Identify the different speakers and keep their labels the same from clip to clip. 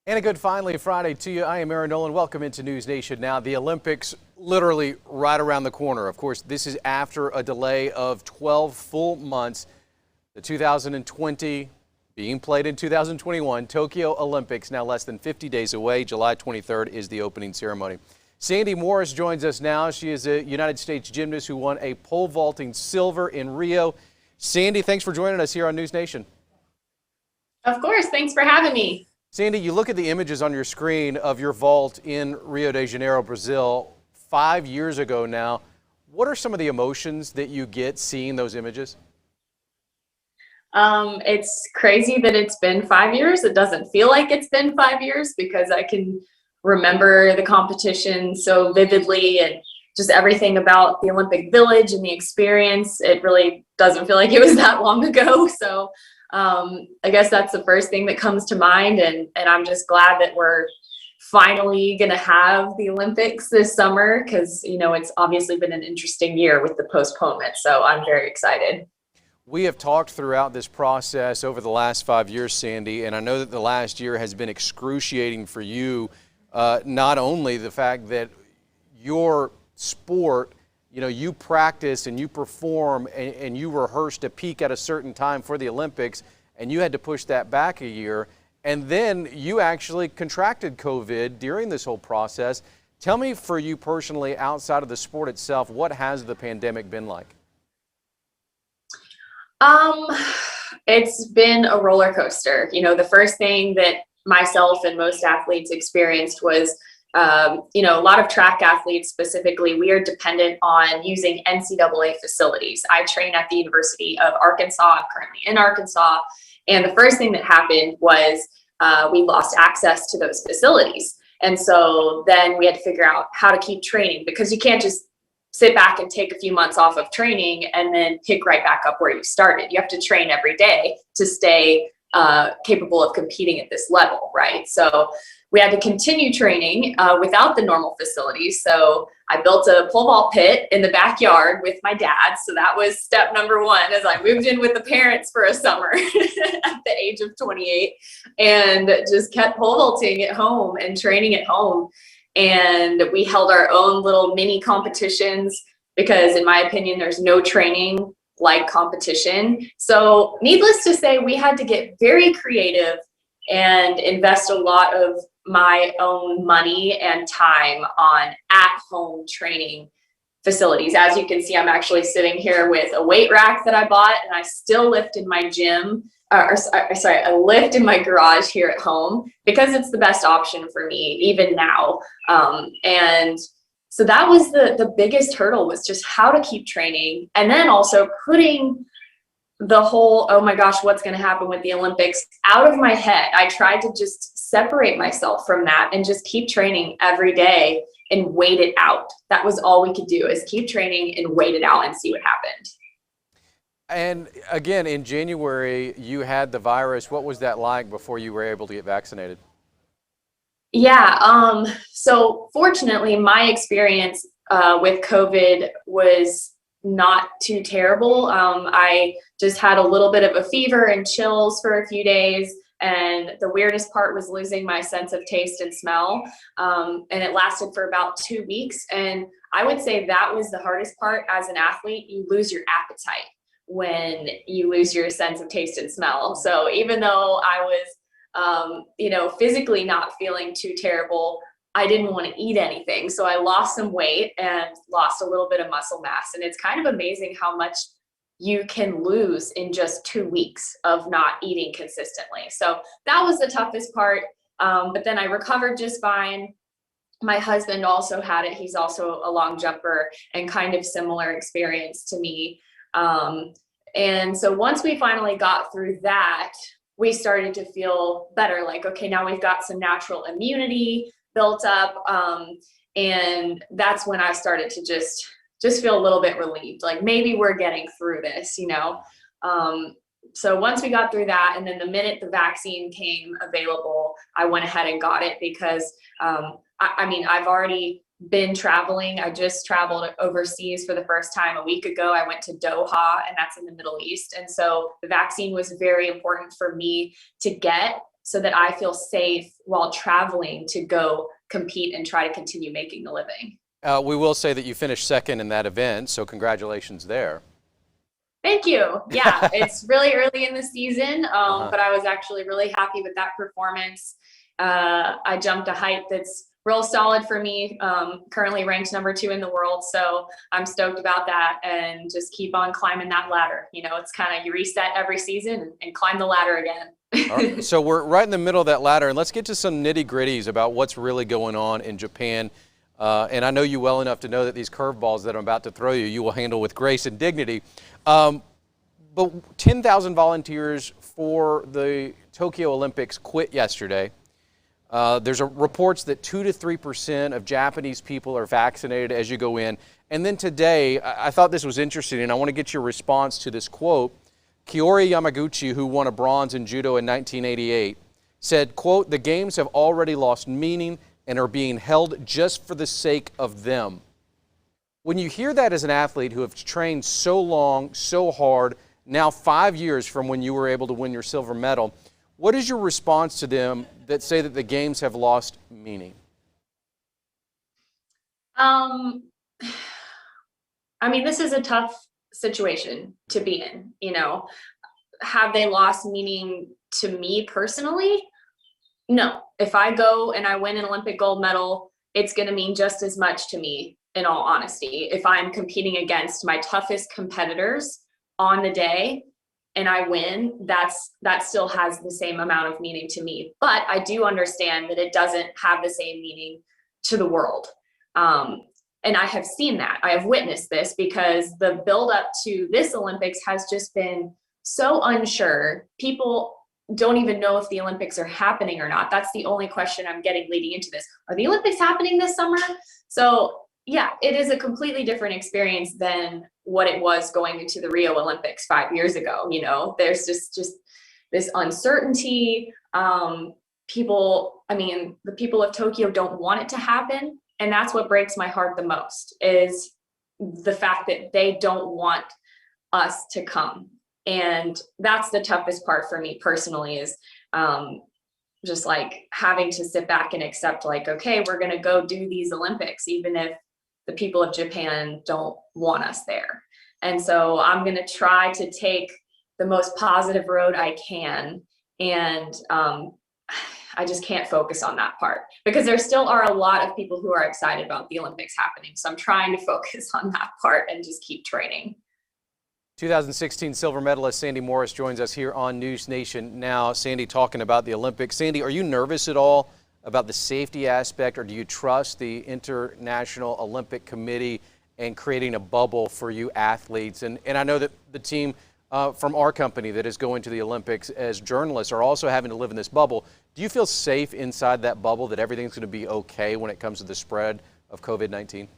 Speaker 1: And a good finally Friday to you. I am Aaron Nolan. Welcome into News Nation. Now, the Olympics literally right around the corner. Of course, this is after a delay of 12 full months. The 2020 being played in 2021 Tokyo Olympics now less than 50 days away. July 23rd is the opening ceremony. Sandi Morris joins us now. She is a United States gymnast who won a pole vaulting silver in Rio. Sandi, thanks for joining us here on News Nation.
Speaker 2: Of course. Thanks for having me.
Speaker 1: Sandi, you look at the images on your screen of your vault in Rio de Janeiro, Brazil, 5 years ago now. What are some of the emotions that you get seeing those images?
Speaker 2: It's crazy that it's been 5 years. It doesn't feel like it's been 5 years because I can remember the competition so vividly and just everything about the Olympic Village and the experience. It really doesn't feel like it was that long ago. So I guess that's the first thing that comes to mind. And I'm just glad that we're finally going to have the Olympics this summer because, you know, it's obviously been an interesting year with the postponement. So I'm very excited.
Speaker 1: We have talked throughout this process over the last 5 years, Sandi, and I know that the last year has been excruciating for you. Not only the fact that your sport, you know, you practice and you perform and you rehearse to peak at a certain time for the Olympics, and you had to push that back a year. And then you actually contracted COVID during this whole process. Tell me, for you personally, outside of the sport itself, what has the pandemic been like?
Speaker 2: It's been a roller coaster. You know, the first thing that myself and most athletes experienced was you know, a lot of track athletes specifically, we are dependent on using NCAA facilities. I train at the University of Arkansas. I'm currently in Arkansas. And the first thing that happened was we lost access to those facilities. And so then we had to figure out how to keep training because you can't just sit back and take a few months off of training and then pick right back up where you started. You have to train every day to stay capable of competing at this level, right? So we had to continue training without the normal facilities. So I built a pole vault pit in the backyard with my dad. So that was step number one as I moved in with the parents for a summer at the age of 28 and just kept pole vaulting at home and training at home. And we held our own little mini competitions because, in my opinion, there's no training like competition. So needless to say, we had to get very creative and invest a lot of my own money and time on at-home training facilities. As you can see, I'm actually sitting here with a weight rack that I bought, and I still lift in my gym, I lift in my garage here at home because it's the best option for me, even now. And so that was the biggest hurdle, was just how to keep training, and then also putting the whole, oh my gosh, what's going to happen with the Olympics out of my head. I tried to just separate myself from that and just keep training every day and wait it out. That was all we could do, is keep training and wait it out and see what happened.
Speaker 1: And again, in January, you had the virus. What was that like before you were able to get vaccinated?
Speaker 2: Yeah. So fortunately, my experience with COVID was not too terrible. I just had a little bit of a fever and chills for a few days. And the weirdest part was losing my sense of taste and smell. And it lasted for about 2 weeks. And I would say that was the hardest part as an athlete. You lose your appetite when you lose your sense of taste and smell. So even though I was, you know, physically not feeling too terrible, I didn't want to eat anything. So I lost some weight and lost a little bit of muscle mass. And it's kind of amazing how much you can lose in just 2 weeks of not eating consistently. So that was the toughest part. But then I recovered just fine. My husband also had it. He's also a long jumper and kind of similar experience to me. And so once we finally got through that, we started to feel better. Like, okay, now we've got some natural immunity built up. And that's when I started to just feel a little bit relieved. Like maybe we're getting through this, you know? So once we got through that, and then the minute the vaccine came available, I went ahead and got it because, I mean, I've already been traveling. I just traveled overseas for the first time a week ago. I went to Doha, and that's in the Middle East. And so the vaccine was very important for me to get so that I feel safe while traveling to go compete and try to continue making a living.
Speaker 1: We will say that you finished second in that event, so congratulations there.
Speaker 2: Thank you. Yeah, it's really early in the season, but I was actually really happy with that performance. I jumped a height that's real solid for me, currently ranked number 2 in the world. So I'm stoked about that and just keep on climbing that ladder. You know, it's kind of, you reset every season and climb the ladder again.
Speaker 1: All right, so we're right in the middle of that ladder, and let's get to some nitty-gritties about what's really going on in Japan. And I know you well enough to know that these curveballs that I'm about to throw you, you will handle with grace and dignity. But 10,000 volunteers for the Tokyo Olympics quit yesterday. There's reports that 2 to 3% of Japanese people are vaccinated as you go in. And then today, I thought this was interesting, and I want to get your response to this quote. Kiori Yamaguchi, who won a bronze in judo in 1988, said, quote, "The games have already lost meaning and are being held just for the sake of them." When you hear that as an athlete who have trained so long, so hard, now 5 years from when you were able to win your silver medal, what is your response to them that say that the games have lost meaning?
Speaker 2: I mean, this is a tough situation to be in, you know. Have they lost meaning to me personally? No. If I go and I win an Olympic gold medal, it's going to mean just as much to me, in all honesty. If I'm competing against my toughest competitors on the day and I win, that still has the same amount of meaning to me. But I do understand that it doesn't have the same meaning to the world. And I have seen that. I have witnessed this because the buildup to this Olympics has just been so unsure. People don't even know if the Olympics are happening or not. That's the only question I'm getting leading into this. Are the Olympics happening this summer? So yeah, it is a completely different experience than what it was going into the Rio Olympics 5 years ago. You know, there's just this uncertainty. The people of Tokyo don't want it to happen. And that's what breaks my heart the most, is the fact that they don't want us to come. And that's the toughest part for me personally, is just like having to sit back and accept, like, okay, we're going to go do these Olympics, even if the people of Japan don't want us there. And so I'm going to try to take the most positive road I can. And I just can't focus on that part, because there still are a lot of people who are excited about the Olympics happening. So I'm trying to focus on that part and just keep training.
Speaker 1: 2016 silver medalist Sandi Morris joins us here on News Nation now. Sandi, talking about the Olympics. Sandi, are you nervous at all about the safety aspect, or do you trust the International Olympic Committee and creating a bubble for you athletes? And I know that the team from our company that is going to the Olympics as journalists are also having to live in this bubble. Do you feel safe inside that bubble, that everything's going to be okay when it comes to the spread of COVID-19?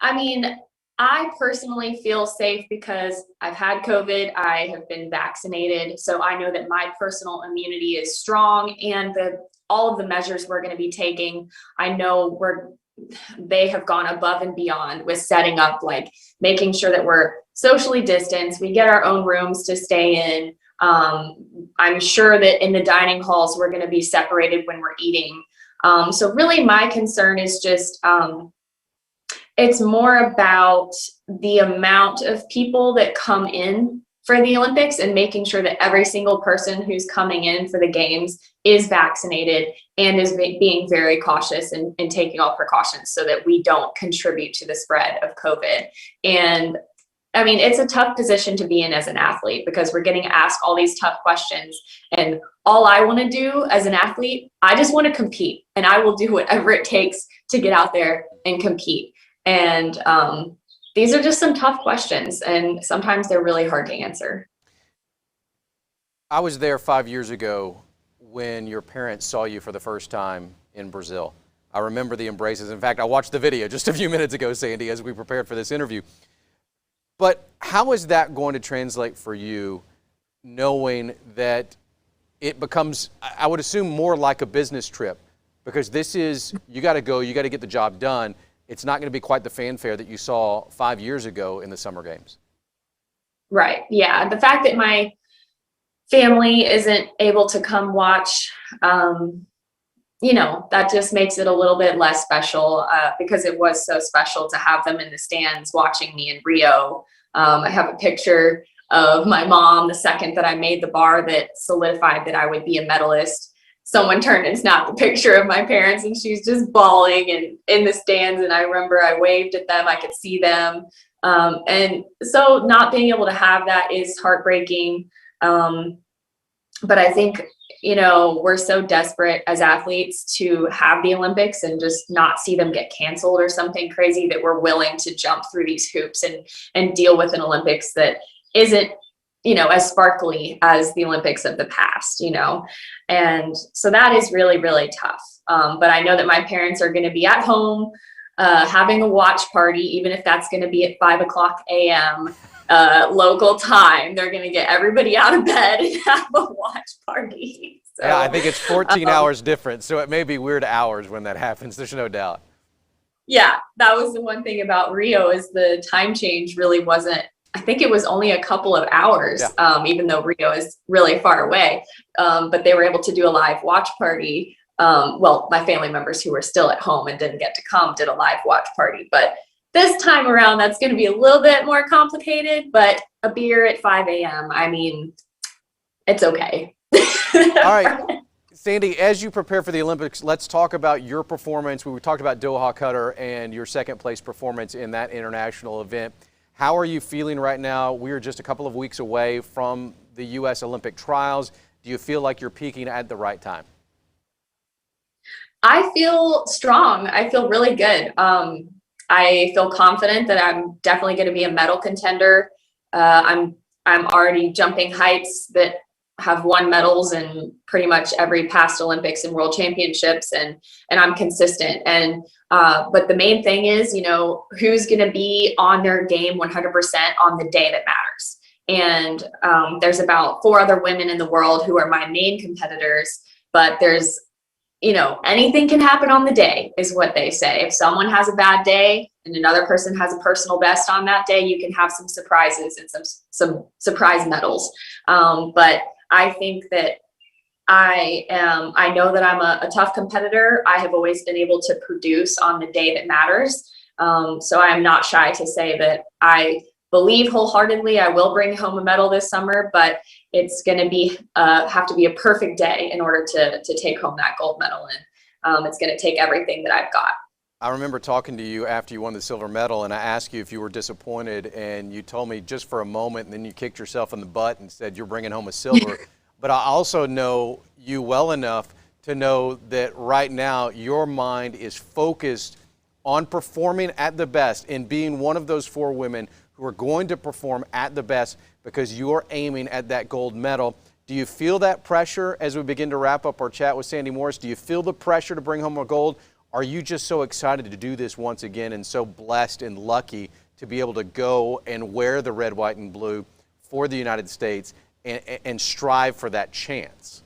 Speaker 2: I mean, I personally feel safe because I've had COVID. I have been vaccinated. So I know that my personal immunity is strong, and all of the measures we're going to be taking, I know they have gone above and beyond with setting up, like making sure that we're socially distanced. We get our own rooms to stay in. I'm sure that in the dining halls, we're going to be separated when we're eating. So really my concern is just, it's more about the amount of people that come in for the Olympics and making sure that every single person who's coming in for the games is vaccinated and is being very cautious and taking all precautions so that we don't contribute to the spread of COVID. And I mean, it's a tough position to be in as an athlete, because we're getting asked all these tough questions. And all I want to do as an athlete, I just want to compete, and I will do whatever it takes to get out there and compete. And these are just some tough questions, and sometimes they're really hard to answer.
Speaker 1: I was there 5 years ago when your parents saw you for the first time in Brazil. I remember the embraces. In fact, I watched the video just a few minutes ago, Sandi, as we prepared for this interview. But how is that going to translate for you, knowing that it becomes, I would assume, more like a business trip? Because this is, you got to go, you got to get the job done. It's not going to be quite the fanfare that you saw 5 years ago in the Summer Games.
Speaker 2: Right. Yeah. The fact that my family isn't able to come watch, you know, that just makes it a little bit less special, because it was so special to have them in the stands watching me in Rio. I have a picture of my mom the second that I made the bar that solidified that I would be a medalist. Someone turned and snapped a picture of my parents, and she's just bawling and in the stands. And I remember I waved at them, I could see them. And so not being able to have that is heartbreaking. But I think, you know, we're so desperate as athletes to have the Olympics and just not see them get canceled or something crazy, that we're willing to jump through these hoops and deal with an Olympics that isn't, you know, as sparkly as the Olympics of the past, you know. And so that is really, really tough. But I know that my parents are going to be at home having a watch party, even if that's going to be at 5:00 a.m. Local time. They're going to get everybody out of bed and have a watch party. So,
Speaker 1: yeah, I think it's 14 hours different, so it may be weird hours when that happens. There's no doubt.
Speaker 2: Yeah, that was the one thing about Rio, is the time change really wasn't, I think it was only a couple of hours, yeah. Even though Rio is really far away. But they were able to do a live watch party. Well, my family members who were still at home and didn't get to come did a live watch party. But this time around, that's going to be a little bit more complicated, but a beer at 5 a.m., I mean, it's okay.
Speaker 1: All right. Sandi, as you prepare for the Olympics, let's talk about your performance. We talked about Doha, Qatar, and your second place performance in that international event. How are you feeling right now? We are just a couple of weeks away from the U.S. Olympic trials. Do you feel like you're peaking at the right time?
Speaker 2: I feel strong. I feel really good. I feel confident that I'm definitely going to be a medal contender. I'm already jumping heights that have won medals in pretty much every past Olympics and World Championships, and I'm consistent. And but the main thing is, you know, who's going to be on their game 100% on the day that matters. And there's about 4 other women in the world who are my main competitors, but there's, you know, anything can happen on the day is what they say. If someone has a bad day and another person has a personal best on that day, you can have some surprises and some surprise medals. But I think that I know that I'm a tough competitor. I have always been able to produce on the day that matters. So I'm not shy to say that I believe wholeheartedly I will bring home a medal this summer, but it's going to be have to be a perfect day in order to take home that gold medal. And it's going to take everything that I've got.
Speaker 1: I remember talking to you after you won the silver medal, and I asked you if you were disappointed, and you told me just for a moment, and then you kicked yourself in the butt and said you're bringing home a silver. But I also know you well enough to know that right now your mind is focused on performing at the best and being one of those 4 women who are going to perform at the best, because you're aiming at that gold medal. Do you feel that pressure as we begin to wrap up our chat with Sandi Morris? Do you feel the pressure to bring home a gold? Are you just so excited to do this once again and so blessed and lucky to be able to go and wear the red, white, and blue for the United States and strive for that chance?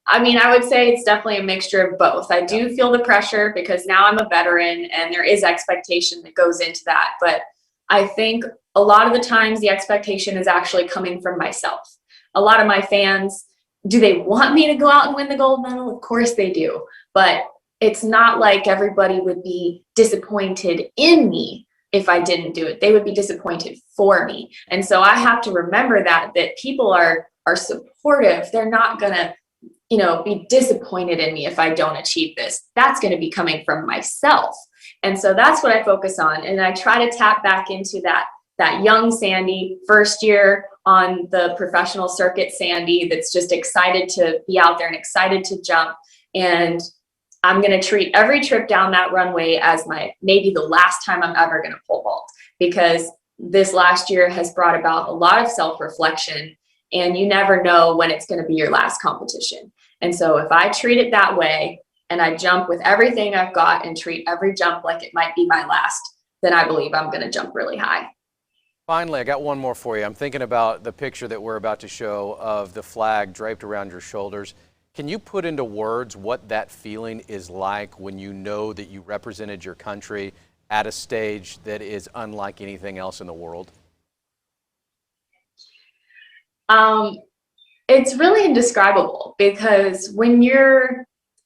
Speaker 2: I mean, I would say it's definitely a mixture of both. I do feel the pressure because now I'm a veteran and there is expectation that goes into that. But I think a lot of the times the expectation is actually coming from myself. A lot of my fans, do they want me to go out and win the gold medal? Of course they do. But it's not like everybody would be disappointed in me if I didn't do it. They would be disappointed for me. And so I have to remember that people are supportive. They're not going to, you know, be disappointed in me if I don't achieve this. That's going to be coming from myself. And so that's what I focus on. And I try to tap back into that young Sandi, first year on the professional circuit Sandi, that's just excited to be out there and excited to jump. And I'm going to treat every trip down that runway as maybe the last time I'm ever going to pole vault, because this last year has brought about a lot of self-reflection, and you never know when it's going to be your last competition. And so if I treat it that way and I jump with everything I've got and treat every jump like it might be my last, then I believe I'm going to jump really high.
Speaker 1: Finally, I got one more for you. I'm thinking about the picture that we're about to show of the flag draped around your shoulders. Can you put into words what that feeling is like when you know that you represented your country at a stage that is unlike anything else in the world?
Speaker 2: Um, it's really indescribable because when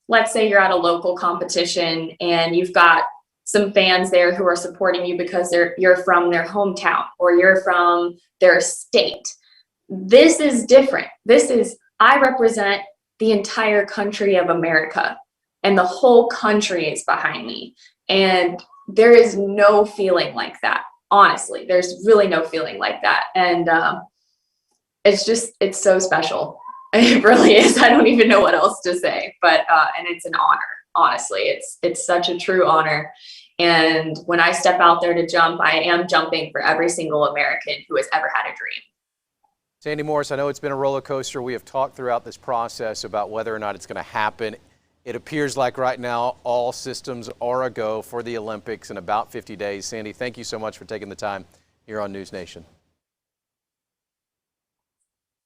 Speaker 2: let's say you're at a local competition and you've got some fans there who are supporting you because you're from their hometown or you're from their state. This is different. I represent the entire country of America, and the whole country is behind me. And there is no feeling like that. Honestly, there's really no feeling like that. And it's so special. It really is. I don't even know what else to say, but and it's an honor. Honestly, it's such a true honor. And when I step out there to jump, I am jumping for every single American who has ever had a dream.
Speaker 1: Sandi Morris, I know it's been a roller coaster. We have talked throughout this process about whether or not it's going to happen. It appears like right now all systems are a go for the Olympics in about 50 days. Sandi, thank you so much for taking the time here on News Nation.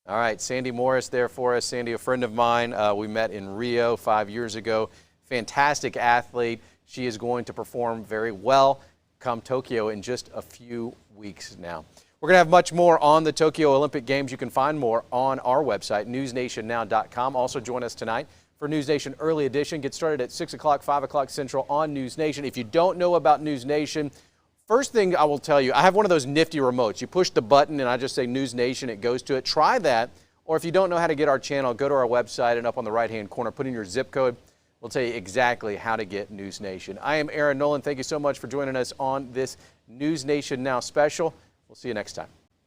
Speaker 1: All right, Sandi Morris there for us. Sandi, a friend of mine. We met in Rio 5 years ago. Fantastic athlete. She is going to perform very well come Tokyo in just a few weeks now. We're going to have much more on the Tokyo Olympic Games. You can find more on our website, newsnationnow.com. Also join us tonight for News Nation Early Edition. Get started at 6 o'clock, 5 o'clock Central on News Nation. If you don't know about News Nation, first thing I will tell you, I have one of those nifty remotes. You push the button and I just say News Nation, it goes to it. Try that. Or if you don't know how to get our channel, go to our website and up on the right-hand corner, put in your zip code. We'll tell you exactly how to get News Nation. I am Aaron Nolan. Thank you so much for joining us on this News Nation Now special. We'll see you next time.